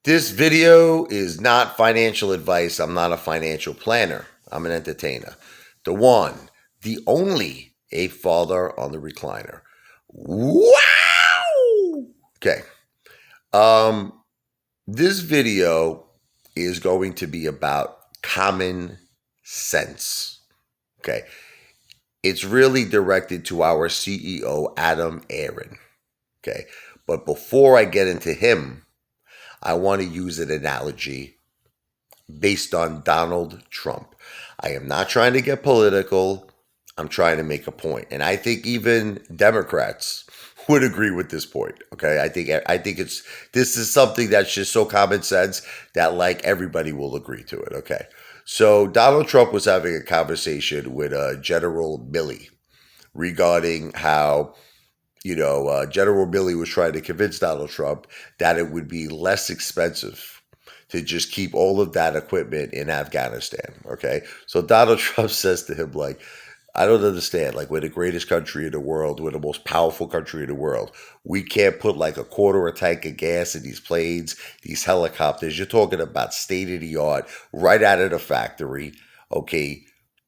This video is not financial advice. I'm not a financial planner. I'm an entertainer. The one, the only Apefather on the recliner. Wow! Okay. Um, this video is going to be about common sense. Okay. It's really directed to our CEO, Adam Aaron. Okay. But before I get into him, I want to use an analogy based on Donald Trump. I am not trying to get political. I'm trying to make a point. And I think even Democrats would agree with this point. Okay. I think this is something that's just so common sense that like everybody will agree to it. Okay. So Donald Trump was having a conversation with General Milley regarding how General Milley was trying to convince Donald Trump that it would be less expensive to just keep all of that equipment in Afghanistan. Okay. So Donald Trump says to him, like, I don't understand. Like, we're the greatest country in the world. We're the most powerful country in the world. We can't put like a quarter a tank of gas in these planes, these helicopters. You're talking about state of the art, right out of the factory. Okay.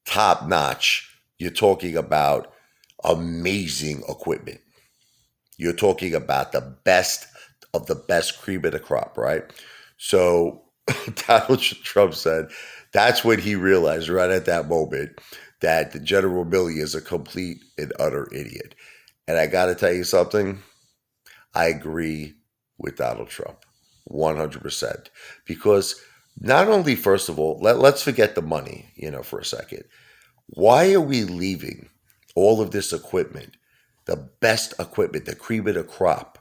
Top notch. You're talking about amazing equipment. You're talking about the best of the best cream of the crop, right? So Donald Trump said that's when he realized right at that moment that the General Milley is a complete and utter idiot. And I got to tell you something. I agree with Donald Trump 100%. Because not only, first of all, let's forget the money, for a second. Why are we leaving all of this equipment, the best equipment, the cream of the crop?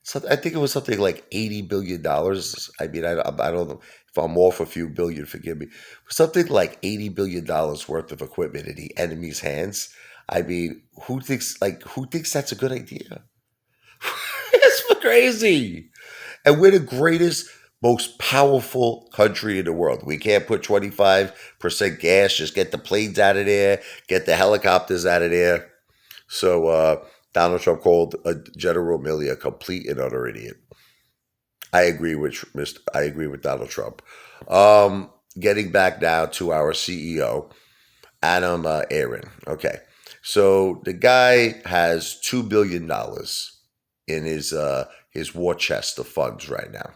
So I think it was something like $80 billion. I mean, I don't know if I'm off a few billion, forgive me. Something like $80 billion worth of equipment in the enemy's hands. I mean, who thinks that's a good idea? It's crazy. And we're the greatest, most powerful country in the world. We can't put 25% gas, just get the planes out of there, get the helicopters out of there. So Donald Trump called General Milley a complete and utter idiot. I agree with Donald Trump. Getting back now to our CEO, Adam Aaron. Okay, so the guy has $2 billion in his war chest of funds right now.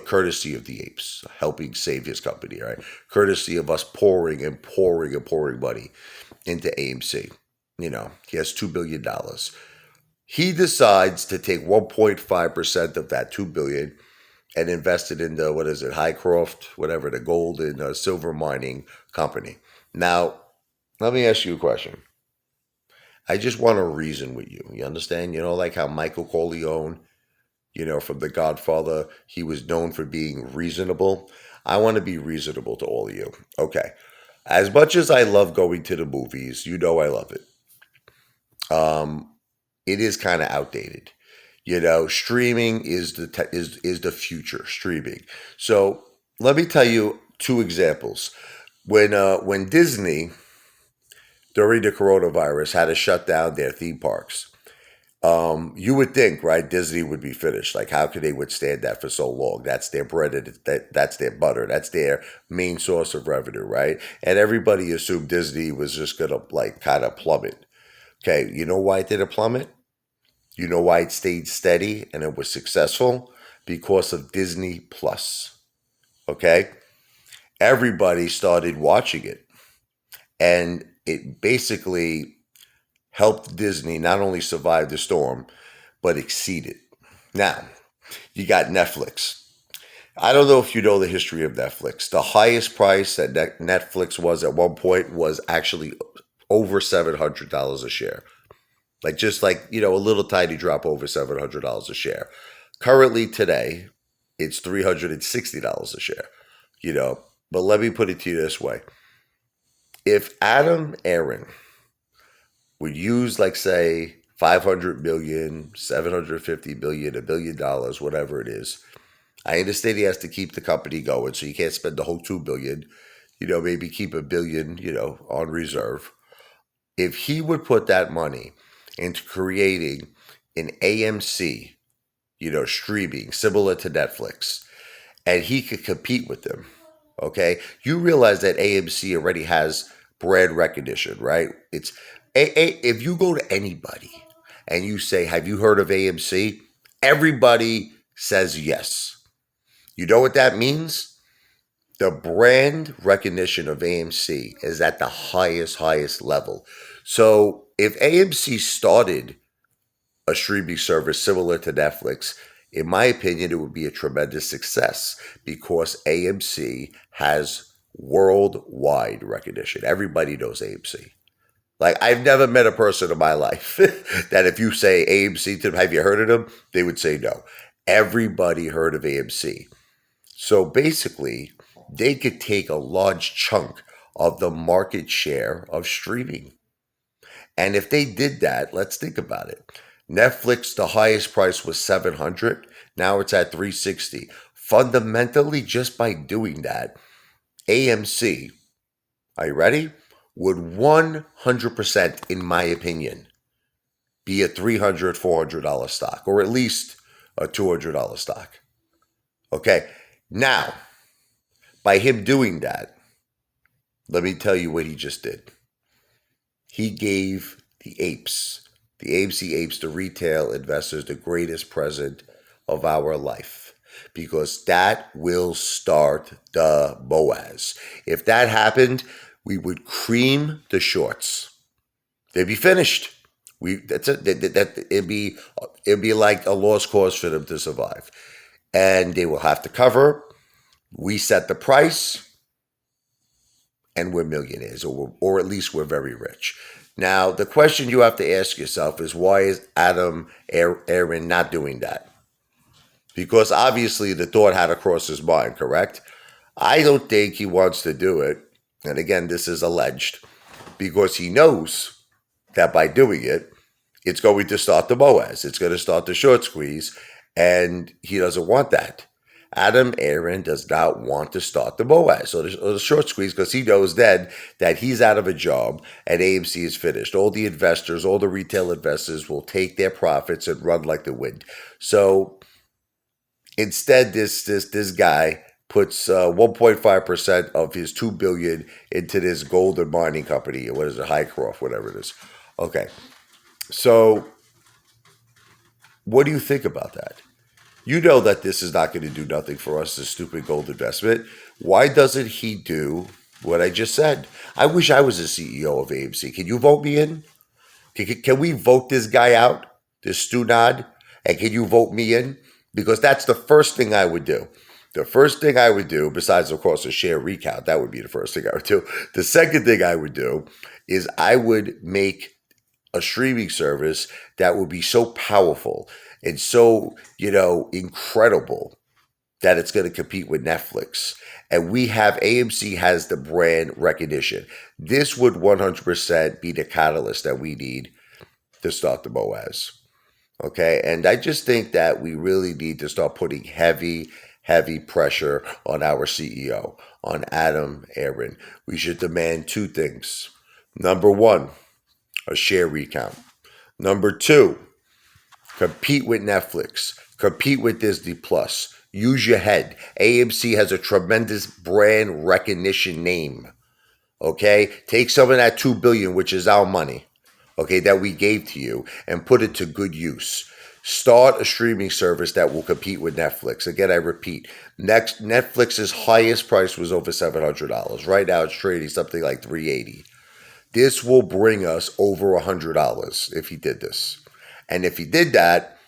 Courtesy of the apes helping save his company, right? Courtesy of us pouring and pouring and pouring money into AMC. He has $2 billion. He decides to take 1.5% of that 2 billion and invest it in the, what is it, Highcroft, whatever, the gold and silver mining company. Now, let me ask you a question. I just want to reason with you. You understand? Like how Michael Corleone, from The Godfather, he was known for being reasonable. I want to be reasonable to all of you. Okay. As much as I love going to the movies, I love it. It is kind of outdated. Streaming is the future. Streaming. So let me tell you two examples. When Disney during the coronavirus had to shut down their theme parks, you would think, right, Disney would be finished. Like, how could they withstand that for so long? That's their bread and that's their butter. That's their main source of revenue, right? And everybody assumed Disney was just gonna like kind of plummet. Okay, you know why it didn't plummet? You know why it stayed steady and it was successful? Because of Disney Plus. Okay? Everybody started watching it. And it basically helped Disney not only survive the storm, but exceed it. Now, you got Netflix. I don't know if you know the history of Netflix. The highest price that Netflix was at one point was actually over $700 a share. Just like, a little tiny drop over $700 a share. Currently today, it's $360 a share, But let me put it to you this way. If Adam Aaron would use, like, say, 500 million, 750 million, $1 billion, whatever it is. I understand he has to keep the company going, so you can't spend the whole 2 billion, maybe keep $1 billion, on reserve. If he would put that money into creating an AMC streaming, similar to Netflix, and he could compete with them. Okay, you realize that AMC already has brand recognition, right? If you go to anybody and you say, "Have you heard of AMC?" Everybody says yes. You know what that means? The brand recognition of AMC is at the highest level. So if AMC started a streaming service similar to Netflix, in my opinion, it would be a tremendous success because AMC has worldwide recognition. Everybody knows AMC. Like, I've never met a person in my life that if you say AMC to them, have you heard of them? They would say no. Everybody heard of AMC. So basically, they could take a large chunk of the market share of streaming. And if they did that, let's think about it. Netflix, the highest price was 700. Now it's at 360. Fundamentally, just by doing that, AMC, are you ready? Would 100%, in my opinion, be a $300, $400 stock, or at least a $200 stock. Okay, now, by him doing that, let me tell you what he just did. He gave the AMC Apes, the retail investors, the greatest present of our life. Because that will start the MOASS. If that happened, we would cream the shorts. They'd be finished. It'd be like a lost cause for them to survive. And they will have to cover. We set the price, and we're millionaires, or at least we're very rich. Now, the question you have to ask yourself is, why is Adam Aaron not doing that? Because obviously the thought had to cross his mind, correct? I don't think he wants to do it. And again, this is alleged because he knows that by doing it, it's going to start the MOASS. It's going to start the short squeeze, and he doesn't want that. Adam Aaron does not want to start the MOASS or the short squeeze because he knows then that he's out of a job and AMC is finished. All the investors, all the retail investors will take their profits and run like the wind. So instead, this guy puts 1.5% of his $2 billion into this gold and mining company. What is it, Highcroft, whatever it is. Okay, so what do you think about that? You know that this is not going to do nothing for us, this stupid gold investment. Why doesn't he do what I just said? I wish I was the CEO of AMC. Can you vote me in? Can we vote this guy out, this Stunad? And can you vote me in? Because that's the first thing I would do. The first thing I would do, besides, of course, a share recount, that would be the first thing I would do. The second thing I would do is I would make a streaming service that would be so powerful and so, incredible that it's going to compete with Netflix. And AMC has the brand recognition. This would 100% be the catalyst that we need to start the MOASS. Okay. And I just think that we really need to start putting heavy pressure on our CEO, on Adam Aaron. We should demand two things. Number one, a share recount. Number two, compete with Netflix, compete with Disney Plus. Use your head. AMC has a tremendous brand recognition name. Okay, take some of that $2 billion, which is our money, okay, that we gave to you, and put it to good use. Start a streaming service that will compete with Netflix. Again, I repeat, Netflix's highest price was over $700. Right now, it's trading something like $380. This will bring us over $100 if he did this. And if he did that,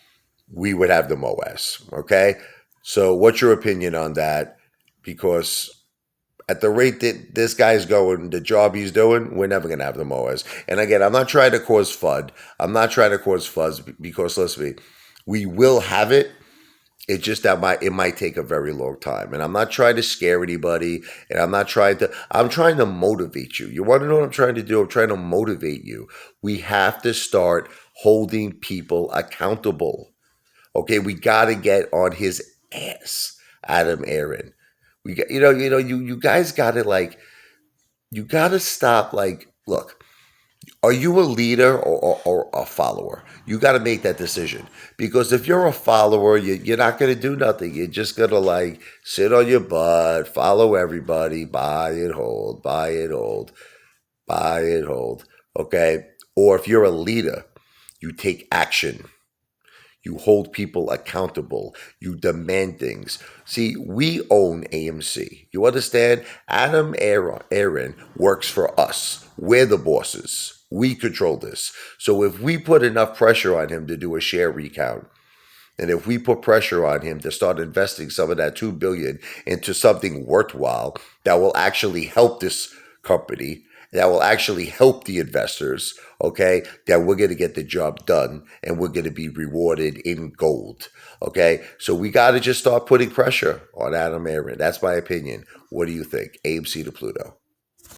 we would have the MOASS, okay? So what's your opinion on that? Because at the rate that this guy's going, the job he's doing, we're never going to have the MOASS. And again, I'm not trying to cause FUD. I'm not trying to cause fuzz because, listen, we will have it. It's just that it might take a very long time. And I'm not trying to scare anybody. And I'm trying to motivate you. You want to know what I'm trying to do? I'm trying to motivate you. We have to start holding people accountable. Okay, we got to get on his ass, Adam Aaron. We got, you guys got to you got to stop. Look, Are you a leader or a follower? You got to make that decision. Because if you're a follower, you're not going to do nothing. You're just going to like sit on your butt, follow everybody, buy and hold, buy and hold, buy and hold. Okay? Or if you're a leader, you take action. You hold people accountable. You demand things. See, we own AMC. You understand? Adam Aaron works for us. We're the bosses. We control this. So if we put enough pressure on him to do a share recount, and if we put pressure on him to start investing some of that $2 billion into something worthwhile that will actually help this company, that will actually help the investors, okay, that we're going to get the job done and we're going to be rewarded in gold. Okay, so we got to just start putting pressure on Adam Aaron. That's my opinion. What do you think? AMC to Pluto.